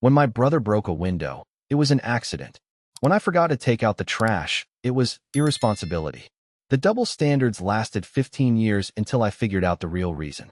When my brother broke a window, it was an accident. When I forgot to take out the trash, it was irresponsibility. The double standards lasted 15 years until I figured out the real reason.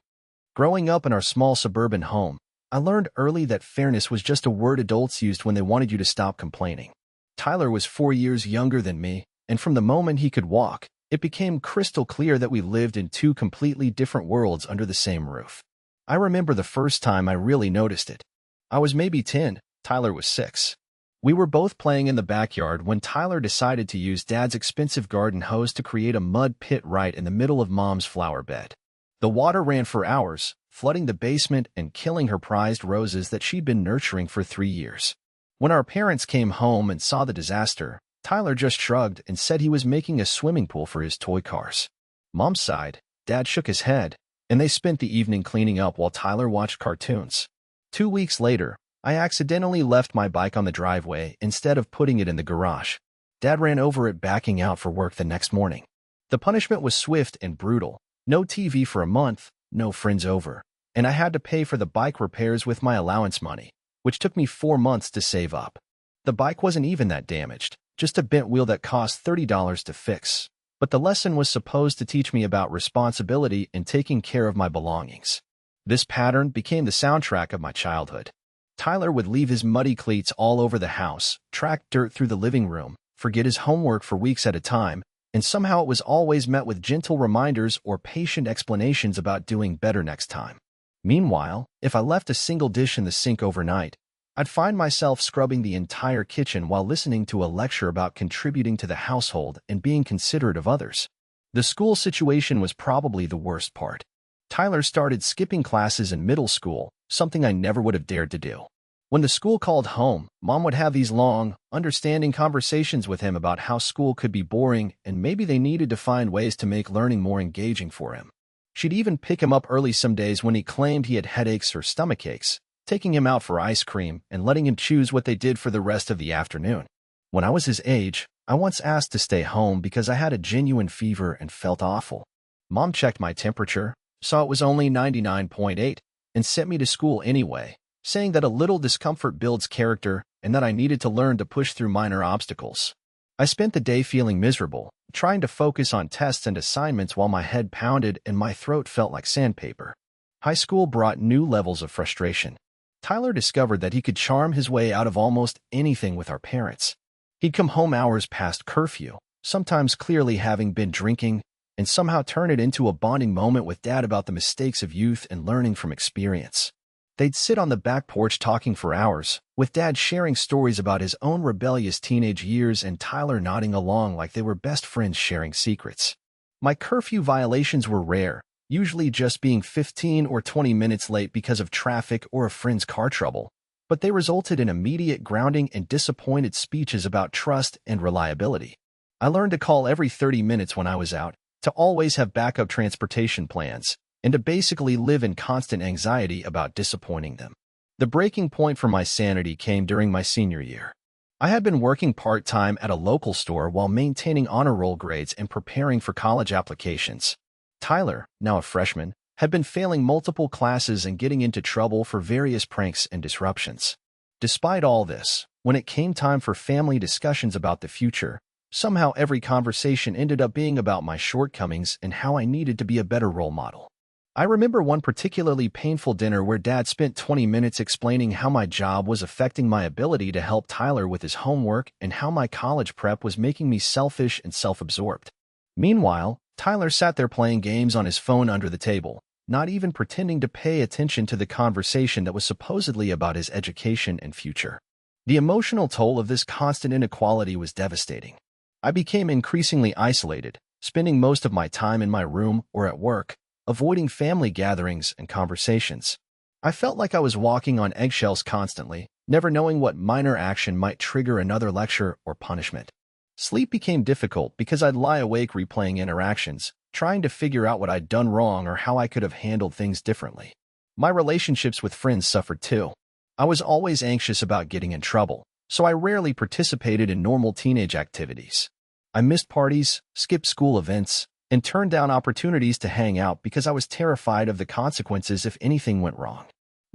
Growing up in our small suburban home, I learned early that fairness was just a word adults used when they wanted you to stop complaining. Tyler was 4 years younger than me, and from the moment he could walk, it became crystal clear that we lived in two completely different worlds under the same roof. I remember the first time I really noticed it. I was maybe 10, Tyler was 6. We were both playing in the backyard when Tyler decided to use Dad's expensive garden hose to create a mud pit right in the middle of Mom's flower bed. The water ran for hours, flooding the basement and killing her prized roses that she'd been nurturing for 3 years. When our parents came home and saw the disaster, Tyler just shrugged and said he was making a swimming pool for his toy cars. Mom sighed, Dad shook his head, and they spent the evening cleaning up while Tyler watched cartoons. 2 weeks later, I accidentally left my bike on the driveway instead of putting it in the garage. Dad ran over it backing out for work the next morning. The punishment was swift and brutal. No TV for a month, no friends over, and I had to pay for the bike repairs with my allowance money, which took me 4 months to save up. The bike wasn't even that damaged, just a bent wheel that cost $30 to fix. But the lesson was supposed to teach me about responsibility and taking care of my belongings. This pattern became the soundtrack of my childhood. Tyler would leave his muddy cleats all over the house, track dirt through the living room, forget his homework for weeks at a time, and somehow it was always met with gentle reminders or patient explanations about doing better next time. Meanwhile, if I left a single dish in the sink overnight, I'd find myself scrubbing the entire kitchen while listening to a lecture about contributing to the household and being considerate of others. The school situation was probably the worst part. Tyler started skipping classes in middle school, something I never would have dared to do. When the school called home, Mom would have these long, understanding conversations with him about how school could be boring and maybe they needed to find ways to make learning more engaging for him. She'd even pick him up early some days when he claimed he had headaches or stomach aches, taking him out for ice cream and letting him choose what they did for the rest of the afternoon. When I was his age, I once asked to stay home because I had a genuine fever and felt awful. Mom checked my temperature, saw it was only 99.8, and sent me to school anyway, saying that a little discomfort builds character and that I needed to learn to push through minor obstacles. I spent the day feeling miserable, trying to focus on tests and assignments while my head pounded and my throat felt like sandpaper. High school brought new levels of frustration. Tyler discovered that he could charm his way out of almost anything with our parents. He'd come home hours past curfew, sometimes clearly having been drinking, and somehow turn it into a bonding moment with Dad about the mistakes of youth and learning from experience. They'd sit on the back porch talking for hours, with Dad sharing stories about his own rebellious teenage years and Tyler nodding along like they were best friends sharing secrets. My curfew violations were rare, usually just being 15 or 20 minutes late because of traffic or a friend's car trouble, but they resulted in immediate grounding and disappointed speeches about trust and reliability. I learned to call every 30 minutes when I was out, to always have backup transportation plans, and to basically live in constant anxiety about disappointing them. The breaking point for my sanity came during my senior year. I had been working part-time at a local store while maintaining honor roll grades and preparing for college applications. Tyler, now a freshman, had been failing multiple classes and getting into trouble for various pranks and disruptions. Despite all this, when it came time for family discussions about the future, somehow every conversation ended up being about my shortcomings and how I needed to be a better role model. I remember one particularly painful dinner where Dad spent 20 minutes explaining how my job was affecting my ability to help Tyler with his homework and how my college prep was making me selfish and self-absorbed. Meanwhile, Tyler sat there playing games on his phone under the table, not even pretending to pay attention to the conversation that was supposedly about his education and future. The emotional toll of this constant inequality was devastating. I became increasingly isolated, spending most of my time in my room or at work, avoiding family gatherings and conversations. I felt like I was walking on eggshells constantly, never knowing what minor action might trigger another lecture or punishment. Sleep became difficult because I'd lie awake replaying interactions, trying to figure out what I'd done wrong or how I could have handled things differently. My relationships with friends suffered too. I was always anxious about getting in trouble, so I rarely participated in normal teenage activities. I missed parties, skipped school events, and turned down opportunities to hang out because I was terrified of the consequences if anything went wrong.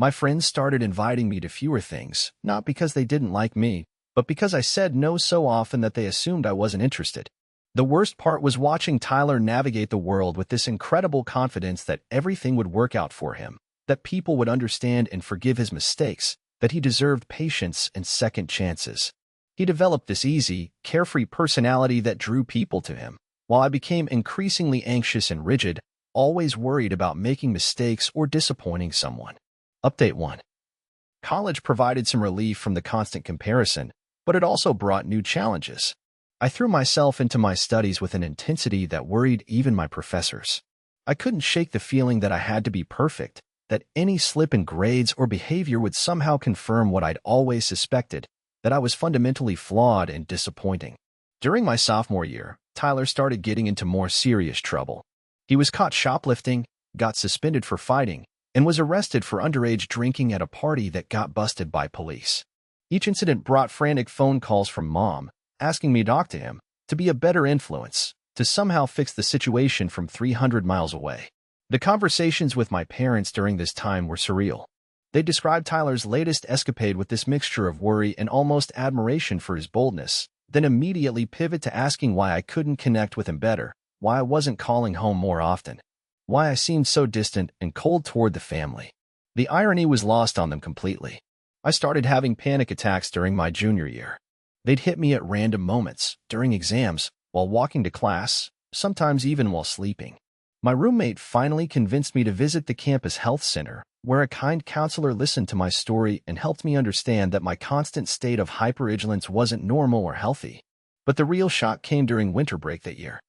My friends started inviting me to fewer things, not because they didn't like me, but because I said no so often that they assumed I wasn't interested. The worst part was watching Tyler navigate the world with this incredible confidence that everything would work out for him, that people would understand and forgive his mistakes, that he deserved patience and second chances. He developed this easy, carefree personality that drew people to him, while I became increasingly anxious and rigid, always worried about making mistakes or disappointing someone. Update 1. College provided some relief from the constant comparison, but it also brought new challenges. I threw myself into my studies with an intensity that worried even my professors. I couldn't shake the feeling that I had to be perfect, that any slip in grades or behavior would somehow confirm what I'd always suspected, that I was fundamentally flawed and disappointing. During my sophomore year, Tyler started getting into more serious trouble. He was caught shoplifting, got suspended for fighting, and was arrested for underage drinking at a party that got busted by police. Each incident brought frantic phone calls from Mom, asking me to talk to him, to be a better influence, to somehow fix the situation from 300 miles away. The conversations with my parents during this time were surreal. They described Tyler's latest escapade with this mixture of worry and almost admiration for his boldness, then immediately pivot to asking why I couldn't connect with him better, why I wasn't calling home more often, why I seemed so distant and cold toward the family. The irony was lost on them completely. I started having panic attacks during my junior year. They'd hit me at random moments, during exams, while walking to class, sometimes even while sleeping. My roommate finally convinced me to visit the campus health center, where a kind counselor listened to my story and helped me understand that my constant state of hypervigilance wasn't normal or healthy. But the real shock came during winter break that year.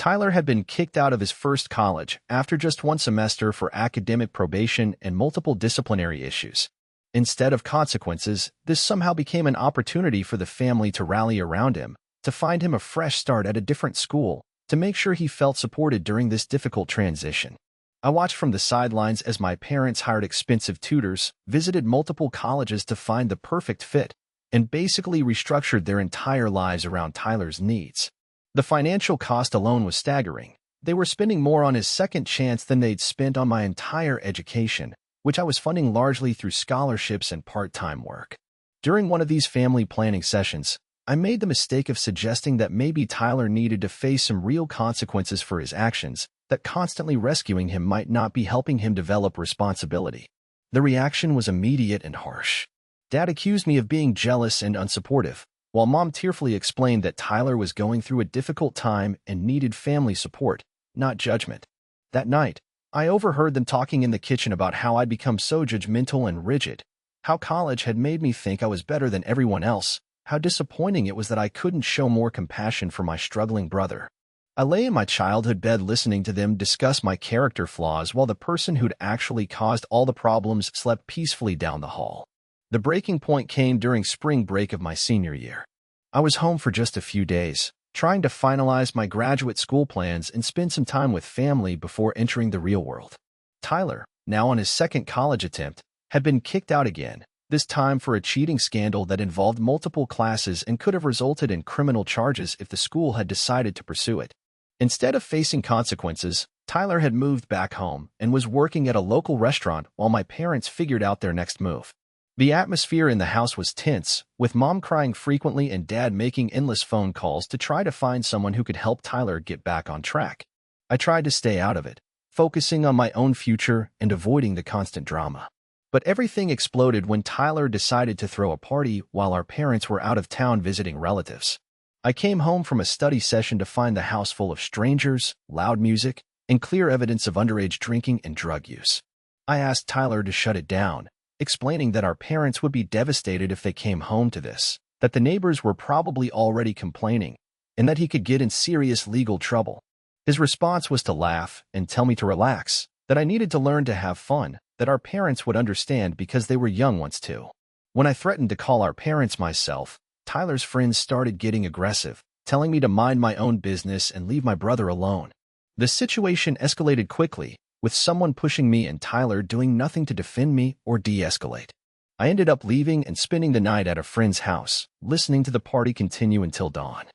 Tyler had been kicked out of his first college after just one semester for academic probation and multiple disciplinary issues. Instead of consequences, this somehow became an opportunity for the family to rally around him, to find him a fresh start at a different school, to make sure he felt supported during this difficult transition. I watched from the sidelines as my parents hired expensive tutors, visited multiple colleges to find the perfect fit, and basically restructured their entire lives around Tyler's needs. The financial cost alone was staggering. They were spending more on his second chance than they'd spent on my entire education, which I was funding largely through scholarships and part-time work. During one of these family planning sessions, I made the mistake of suggesting that maybe Tyler needed to face some real consequences for his actions, that constantly rescuing him might not be helping him develop responsibility. The reaction was immediate and harsh. Dad accused me of being jealous and unsupportive, while Mom tearfully explained that Tyler was going through a difficult time and needed family support, not judgment. That night, I overheard them talking in the kitchen about how I'd become so judgmental and rigid, how college had made me think I was better than everyone else, how disappointing it was that I couldn't show more compassion for my struggling brother. I lay in my childhood bed listening to them discuss my character flaws while the person who'd actually caused all the problems slept peacefully down the hall. The breaking point came during spring break of my senior year. I was home for just a few days, trying to finalize my graduate school plans and spend some time with family before entering the real world. Tyler, now on his second college attempt, had been kicked out again, this time for a cheating scandal that involved multiple classes and could have resulted in criminal charges if the school had decided to pursue it. Instead of facing consequences, Tyler had moved back home and was working at a local restaurant while my parents figured out their next move. The atmosphere in the house was tense, with Mom crying frequently and Dad making endless phone calls to try to find someone who could help Tyler get back on track. I tried to stay out of it, focusing on my own future and avoiding the constant drama. But everything exploded when Tyler decided to throw a party while our parents were out of town visiting relatives. I came home from a study session to find the house full of strangers, loud music, and clear evidence of underage drinking and drug use. I asked Tyler to shut it down, explaining that our parents would be devastated if they came home to this, that the neighbors were probably already complaining, and that he could get in serious legal trouble. His response was to laugh and tell me to relax, that I needed to learn to have fun, that our parents would understand because they were young once too. When I threatened to call our parents myself, Tyler's friends started getting aggressive, telling me to mind my own business and leave my brother alone. The situation escalated quickly, with someone pushing me and Tyler doing nothing to defend me or de-escalate. I ended up leaving and spending the night at a friend's house, listening to the party continue until dawn.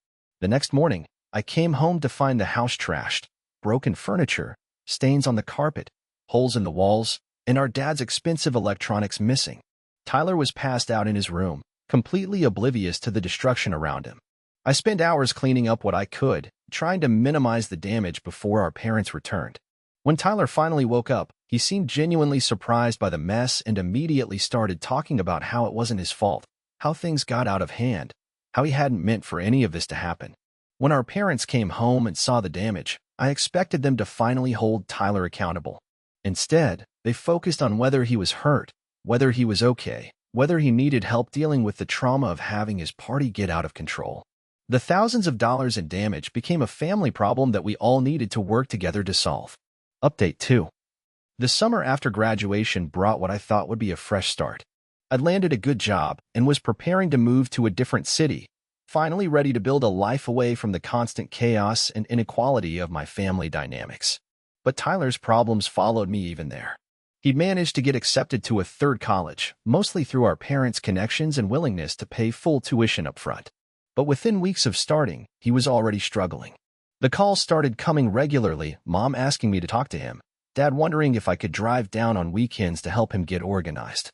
The next morning, I came home to find the house trashed, broken furniture, stains on the carpet, holes in the walls, and our dad's expensive electronics missing. Tyler was passed out in his room, completely oblivious to the destruction around him. I spent hours cleaning up what I could, trying to minimize the damage before our parents returned. When Tyler finally woke up, he seemed genuinely surprised by the mess and immediately started talking about how it wasn't his fault, how things got out of hand, how he hadn't meant for any of this to happen. When our parents came home and saw the damage, I expected them to finally hold Tyler accountable. Instead, they focused on whether he was hurt, whether he was okay, whether he needed help dealing with the trauma of having his party get out of control. The thousands of dollars in damage became a family problem that we all needed to work together to solve. Update 2. The summer after graduation brought what I thought would be a fresh start. I'd landed a good job and was preparing to move to a different city, finally ready to build a life away from the constant chaos and inequality of my family dynamics. But Tyler's problems followed me even there. He'd managed to get accepted to a third college, mostly through our parents' connections and willingness to pay full tuition up front. But within weeks of starting, he was already struggling. The calls started coming regularly, Mom asking me to talk to him, Dad wondering if I could drive down on weekends to help him get organized.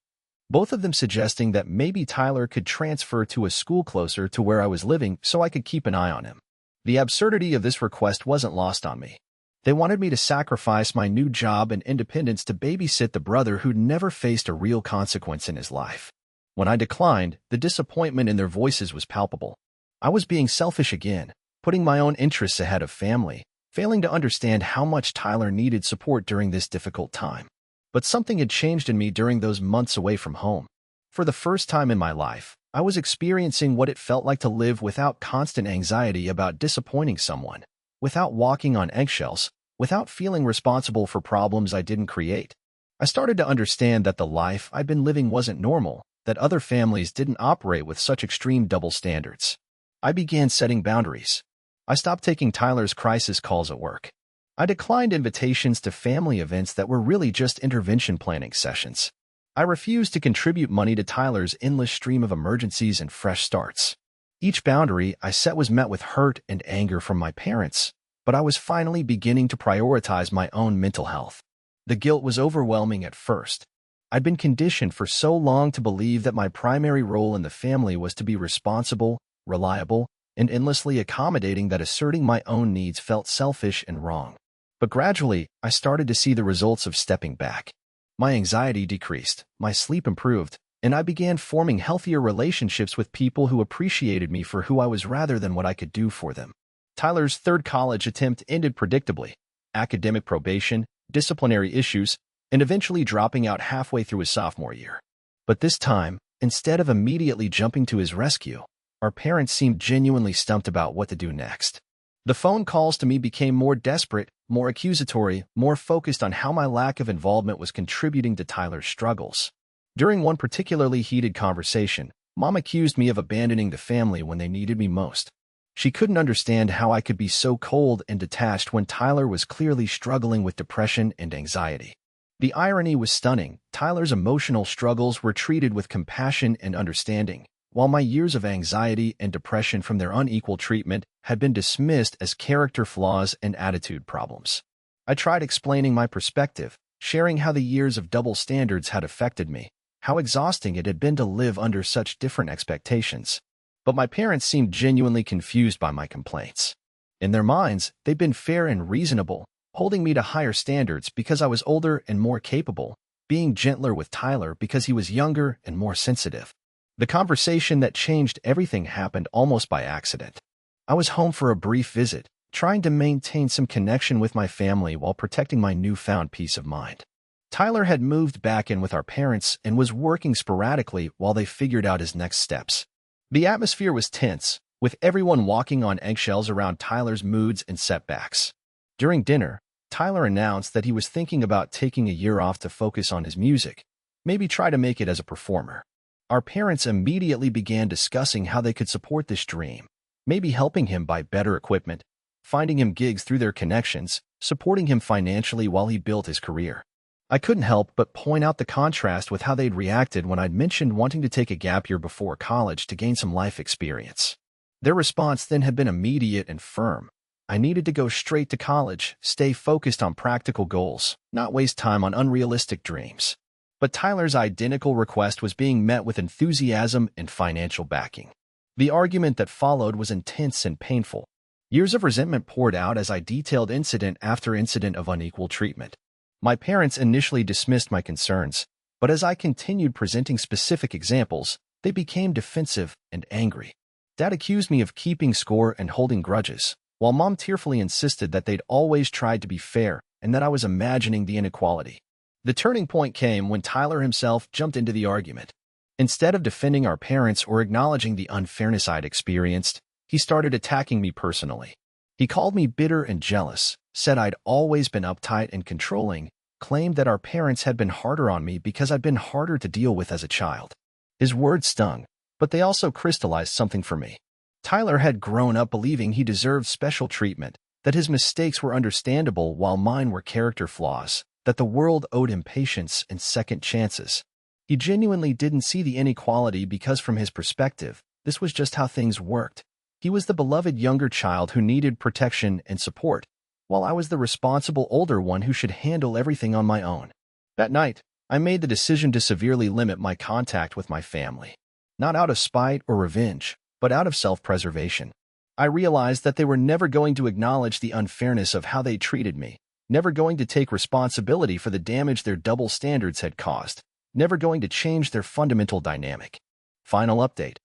Both of them suggesting that maybe Tyler could transfer to a school closer to where I was living so I could keep an eye on him. The absurdity of this request wasn't lost on me. They wanted me to sacrifice my new job and independence to babysit the brother who'd never faced a real consequence in his life. When I declined, the disappointment in their voices was palpable. I was being selfish again, putting my own interests ahead of family, failing to understand how much Tyler needed support during this difficult time. But something had changed in me during those months away from home. For the first time in my life, I was experiencing what it felt like to live without constant anxiety about disappointing someone, without walking on eggshells, without feeling responsible for problems I didn't create. I started to understand that the life I'd been living wasn't normal, that other families didn't operate with such extreme double standards. I began setting boundaries. I stopped taking Tyler's crisis calls at work. I declined invitations to family events that were really just intervention planning sessions. I refused to contribute money to Tyler's endless stream of emergencies and fresh starts. Each boundary I set was met with hurt and anger from my parents, but I was finally beginning to prioritize my own mental health. The guilt was overwhelming at first. I'd been conditioned for so long to believe that my primary role in the family was to be responsible, reliable, and endlessly accommodating that asserting my own needs felt selfish and wrong. But gradually, I started to see the results of stepping back. My anxiety decreased, my sleep improved, and I began forming healthier relationships with people who appreciated me for who I was rather than what I could do for them. Tyler's third college attempt ended predictably: academic probation, disciplinary issues, and eventually dropping out halfway through his sophomore year. But this time, instead of immediately jumping to his rescue, our parents seemed genuinely stumped about what to do next. The phone calls to me became more desperate, more accusatory, more focused on how my lack of involvement was contributing to Tyler's struggles. During one particularly heated conversation, Mom accused me of abandoning the family when they needed me most. She couldn't understand how I could be so cold and detached when Tyler was clearly struggling with depression and anxiety. The irony was stunning. Tyler's emotional struggles were treated with compassion and understanding, while my years of anxiety and depression from their unequal treatment had been dismissed as character flaws and attitude problems. I tried explaining my perspective, sharing how the years of double standards had affected me, how exhausting it had been to live under such different expectations. But my parents seemed genuinely confused by my complaints. In their minds, they'd been fair and reasonable, holding me to higher standards because I was older and more capable, being gentler with Tyler because he was younger and more sensitive. The conversation that changed everything happened almost by accident. I was home for a brief visit, trying to maintain some connection with my family while protecting my newfound peace of mind. Tyler had moved back in with our parents and was working sporadically while they figured out his next steps. The atmosphere was tense, with everyone walking on eggshells around Tyler's moods and setbacks. During dinner, Tyler announced that he was thinking about taking a year off to focus on his music, maybe try to make it as a performer. Our parents immediately began discussing how they could support this dream, maybe helping him buy better equipment, finding him gigs through their connections, supporting him financially while he built his career. I couldn't help but point out the contrast with how they'd reacted when I'd mentioned wanting to take a gap year before college to gain some life experience. Their response then had been immediate and firm. I needed to go straight to college, stay focused on practical goals, not waste time on unrealistic dreams. But Tyler's identical request was being met with enthusiasm and financial backing. The argument that followed was intense and painful. Years of resentment poured out as I detailed incident after incident of unequal treatment. My parents initially dismissed my concerns, but as I continued presenting specific examples, they became defensive and angry. Dad accused me of keeping score and holding grudges, while Mom tearfully insisted that they'd always tried to be fair and that I was imagining the inequality. The turning point came when Tyler himself jumped into the argument. Instead of defending our parents or acknowledging the unfairness I'd experienced, he started attacking me personally. He called me bitter and jealous, said I'd always been uptight and controlling, claimed that our parents had been harder on me because I'd been harder to deal with as a child. His words stung, but they also crystallized something for me. Tyler had grown up believing he deserved special treatment, that his mistakes were understandable while mine were character flaws, that the world owed him patience and second chances. He genuinely didn't see the inequality because from his perspective, this was just how things worked. He was the beloved younger child who needed protection and support, while I was the responsible older one who should handle everything on my own. That night, I made the decision to severely limit my contact with my family. Not out of spite or revenge, but out of self-preservation. I realized that they were never going to acknowledge the unfairness of how they treated me, never going to take responsibility for the damage their double standards had caused, never going to change their fundamental dynamic. Final update.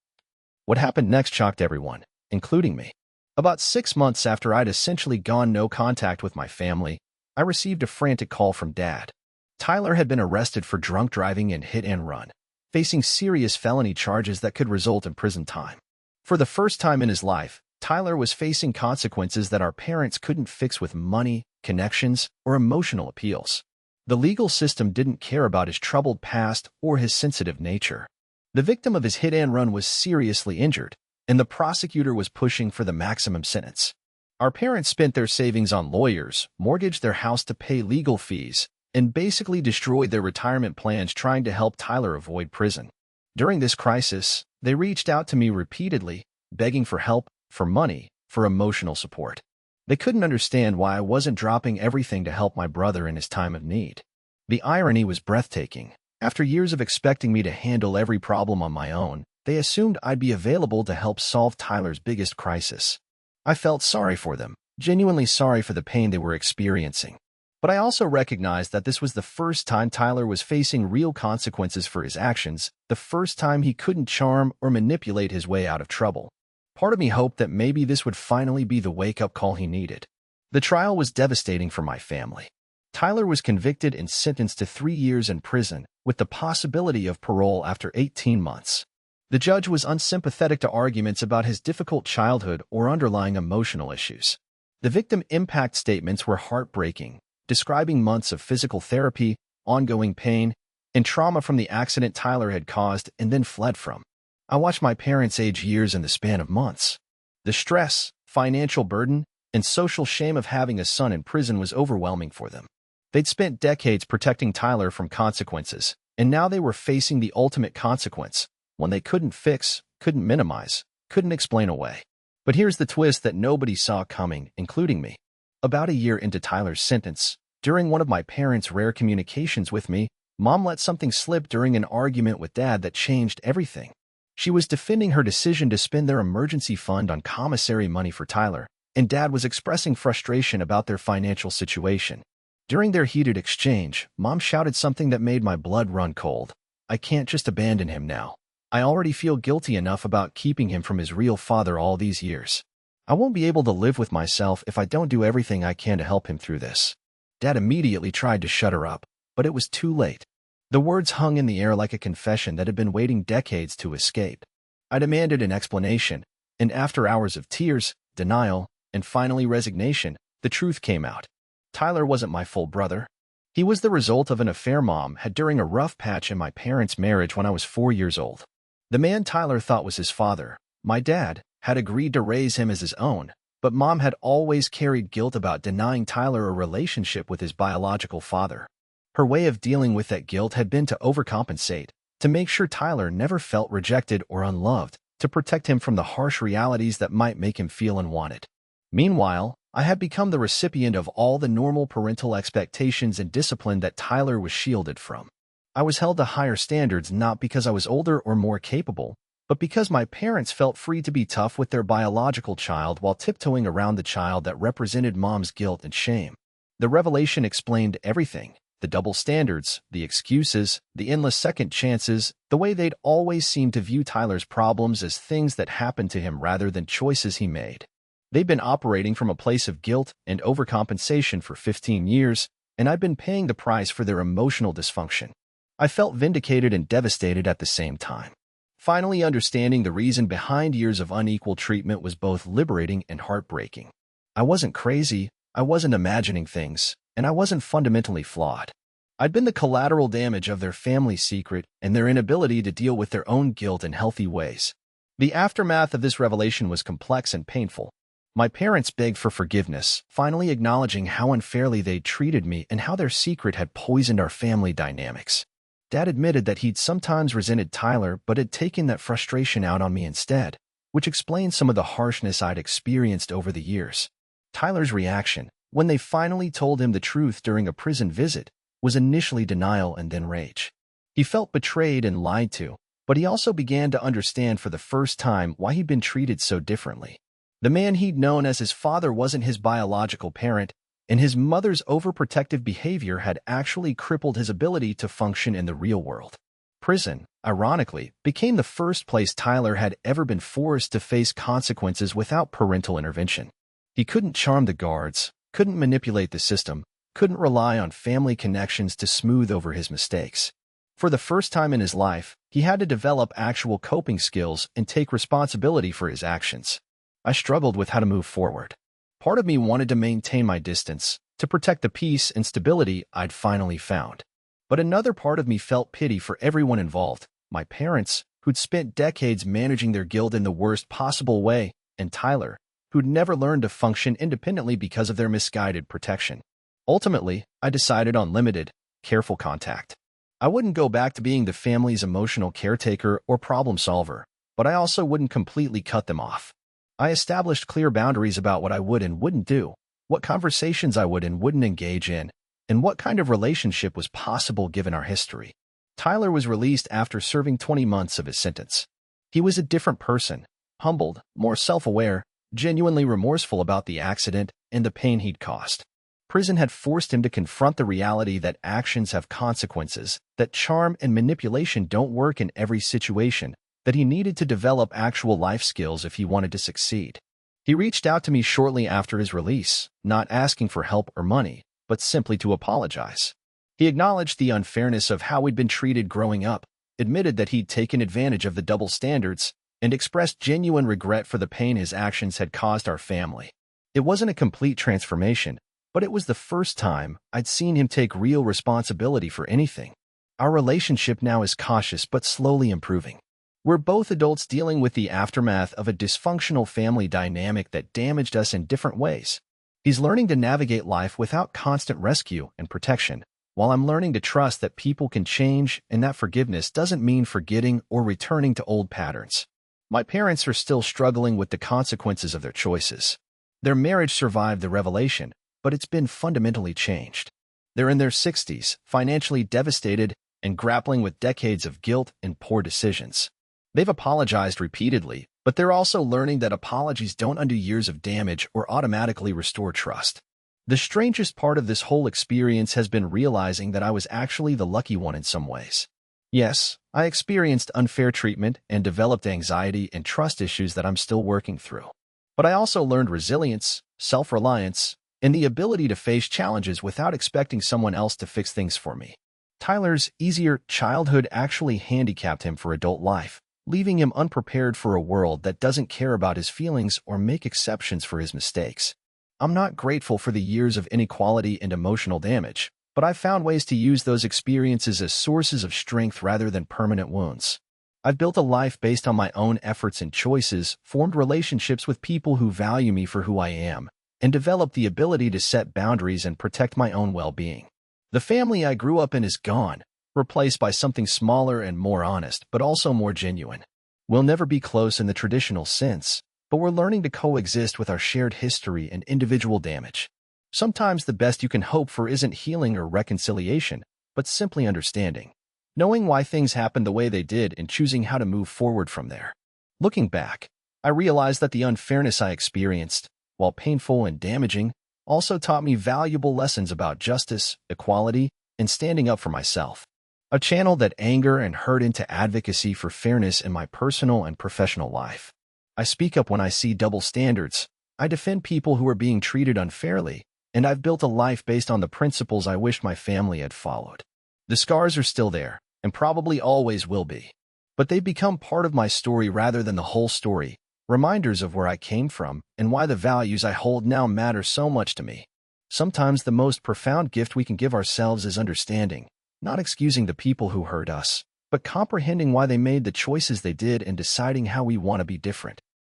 What happened next shocked everyone, including me. About 6 months after I'd essentially gone no contact with my family, I received a frantic call from Dad. Tyler had been arrested for drunk driving and hit and run, facing serious felony charges that could result in prison time. For the first time in his life, Tyler was facing consequences that our parents couldn't fix with money, connections, or emotional appeals. The legal system didn't care about his troubled past or his sensitive nature. The victim of his hit and run was seriously injured, and the prosecutor was pushing for the maximum sentence. Our parents spent their savings on lawyers, mortgaged their house to pay legal fees, and basically destroyed their retirement plans trying to help Tyler avoid prison. During this crisis, they reached out to me repeatedly, begging for help, for money, for emotional support. They couldn't understand why I wasn't dropping everything to help my brother in his time of need. The irony was breathtaking. After years of expecting me to handle every problem on my own, they assumed I'd be available to help solve Tyler's biggest crisis. I felt sorry for them, genuinely sorry for the pain they were experiencing. But I also recognized that this was the first time Tyler was facing real consequences for his actions, the first time he couldn't charm or manipulate his way out of trouble. Part of me hoped that maybe this would finally be the wake-up call he needed. The trial was devastating for my family. Tyler was convicted and sentenced to 3 years in prison, with the possibility of parole after 18 months. The judge was unsympathetic to arguments about his difficult childhood or underlying emotional issues. The victim impact statements were heartbreaking, describing months of physical therapy, ongoing pain, and trauma from the accident Tyler had caused and then fled from. I watched my parents age years in the span of months. The stress, financial burden, and social shame of having a son in prison was overwhelming for them. They'd spent decades protecting Tyler from consequences, and now they were facing the ultimate consequence, one they couldn't fix, couldn't minimize, couldn't explain away. But here's the twist that nobody saw coming, including me. About a year into Tyler's sentence, during one of my parents' rare communications with me, Mom let something slip during an argument with Dad that changed everything. She was defending her decision to spend their emergency fund on commissary money for Tyler, and Dad was expressing frustration about their financial situation. During their heated exchange, Mom shouted something that made my blood run cold. "I can't just abandon him now. I already feel guilty enough about keeping him from his real father all these years. I won't be able to live with myself if I don't do everything I can to help him through this." Dad immediately tried to shut her up, but it was too late. The words hung in the air like a confession that had been waiting decades to escape. I demanded an explanation, and after hours of tears, denial, and finally resignation, the truth came out. Tyler wasn't my full brother. He was the result of an affair Mom had during a rough patch in my parents' marriage when I was 4 years old. The man Tyler thought was his father, my dad, had agreed to raise him as his own, but Mom had always carried guilt about denying Tyler a relationship with his biological father. Her way of dealing with that guilt had been to overcompensate, to make sure Tyler never felt rejected or unloved, to protect him from the harsh realities that might make him feel unwanted. Meanwhile, I had become the recipient of all the normal parental expectations and discipline that Tyler was shielded from. I was held to higher standards not because I was older or more capable, but because my parents felt free to be tough with their biological child while tiptoeing around the child that represented mom's guilt and shame. The revelation explained everything: the double standards, the excuses, the endless second chances, the way they'd always seemed to view Tyler's problems as things that happened to him rather than choices he made. They'd been operating from a place of guilt and overcompensation for 15 years, and I'd been paying the price for their emotional dysfunction. I felt vindicated and devastated at the same time. Finally understanding the reason behind years of unequal treatment was both liberating and heartbreaking. I wasn't crazy, I wasn't imagining things, and I wasn't fundamentally flawed. I'd been the collateral damage of their family secret and their inability to deal with their own guilt in healthy ways. The aftermath of this revelation was complex and painful. My parents begged for forgiveness, finally acknowledging how unfairly they'd treated me and how their secret had poisoned our family dynamics. Dad admitted that he'd sometimes resented Tyler but had taken that frustration out on me instead, which explained some of the harshness I'd experienced over the years. Tyler's reaction, when they finally told him the truth during a prison visit, was initially denial and then rage. He felt betrayed and lied to, but he also began to understand for the first time why he'd been treated so differently. The man he'd known as his father wasn't his biological parent, and his mother's overprotective behavior had actually crippled his ability to function in the real world. Prison, ironically, became the first place Tyler had ever been forced to face consequences without parental intervention. He couldn't charm the guards, couldn't manipulate the system, couldn't rely on family connections to smooth over his mistakes. For the first time in his life, he had to develop actual coping skills and take responsibility for his actions. I struggled with how to move forward. Part of me wanted to maintain my distance, to protect the peace and stability I'd finally found. But another part of me felt pity for everyone involved: my parents, who'd spent decades managing their guilt in the worst possible way, and Tyler, who'd never learned to function independently because of their misguided protection. Ultimately, I decided on limited, careful contact. I wouldn't go back to being the family's emotional caretaker or problem solver, but I also wouldn't completely cut them off. I established clear boundaries about what I would and wouldn't do, what conversations I would and wouldn't engage in, and what kind of relationship was possible given our history. Tyler was released after serving 20 months of his sentence. He was a different person, humbled, more self-aware, genuinely remorseful about the accident and the pain he'd caused. Prison had forced him to confront the reality that actions have consequences, that charm and manipulation don't work in every situation, that he needed to develop actual life skills if he wanted to succeed. He reached out to me shortly after his release, not asking for help or money, but simply to apologize. He acknowledged the unfairness of how we'd been treated growing up, admitted that he'd taken advantage of the double standards, and expressed genuine regret for the pain his actions had caused our family. It wasn't a complete transformation, but it was the first time I'd seen him take real responsibility for anything. Our relationship now is cautious but slowly improving. We're both adults dealing with the aftermath of a dysfunctional family dynamic that damaged us in different ways. He's learning to navigate life without constant rescue and protection, while I'm learning to trust that people can change and that forgiveness doesn't mean forgetting or returning to old patterns. My parents are still struggling with the consequences of their choices. Their marriage survived the revelation, but it's been fundamentally changed. They're in their 60s, financially devastated, and grappling with decades of guilt and poor decisions. They've apologized repeatedly, but they're also learning that apologies don't undo years of damage or automatically restore trust. The strangest part of this whole experience has been realizing that I was actually the lucky one in some ways. Yes, I experienced unfair treatment and developed anxiety and trust issues that I'm still working through. But I also learned resilience, self-reliance, and the ability to face challenges without expecting someone else to fix things for me. Tyler's easier childhood actually handicapped him for adult life, leaving him unprepared for a world that doesn't care about his feelings or make exceptions for his mistakes. I'm not grateful for the years of inequality and emotional damage, but I've found ways to use those experiences as sources of strength rather than permanent wounds. I've built a life based on my own efforts and choices, formed relationships with people who value me for who I am, and developed the ability to set boundaries and protect my own well-being. The family I grew up in is gone, replaced by something smaller and more honest, but also more genuine. We'll never be close in the traditional sense, but we're learning to coexist with our shared history and individual damage. Sometimes the best you can hope for isn't healing or reconciliation, but simply understanding. Knowing why things happened the way they did and choosing how to move forward from there. Looking back, I realized that the unfairness I experienced, while painful and damaging, also taught me valuable lessons about justice, equality, and standing up for myself. I channeled that anger and hurt into advocacy for fairness in my personal and professional life. I speak up when I see double standards. I defend people who are being treated unfairly, and I've built a life based on the principles I wish my family had followed. The scars are still there, and probably always will be. But they've become part of my story rather than the whole story, reminders of where I came from and why the values I hold now matter so much to me. Sometimes the most profound gift we can give ourselves is understanding, not excusing the people who hurt us, but comprehending why they made the choices they did and deciding how we want to be different.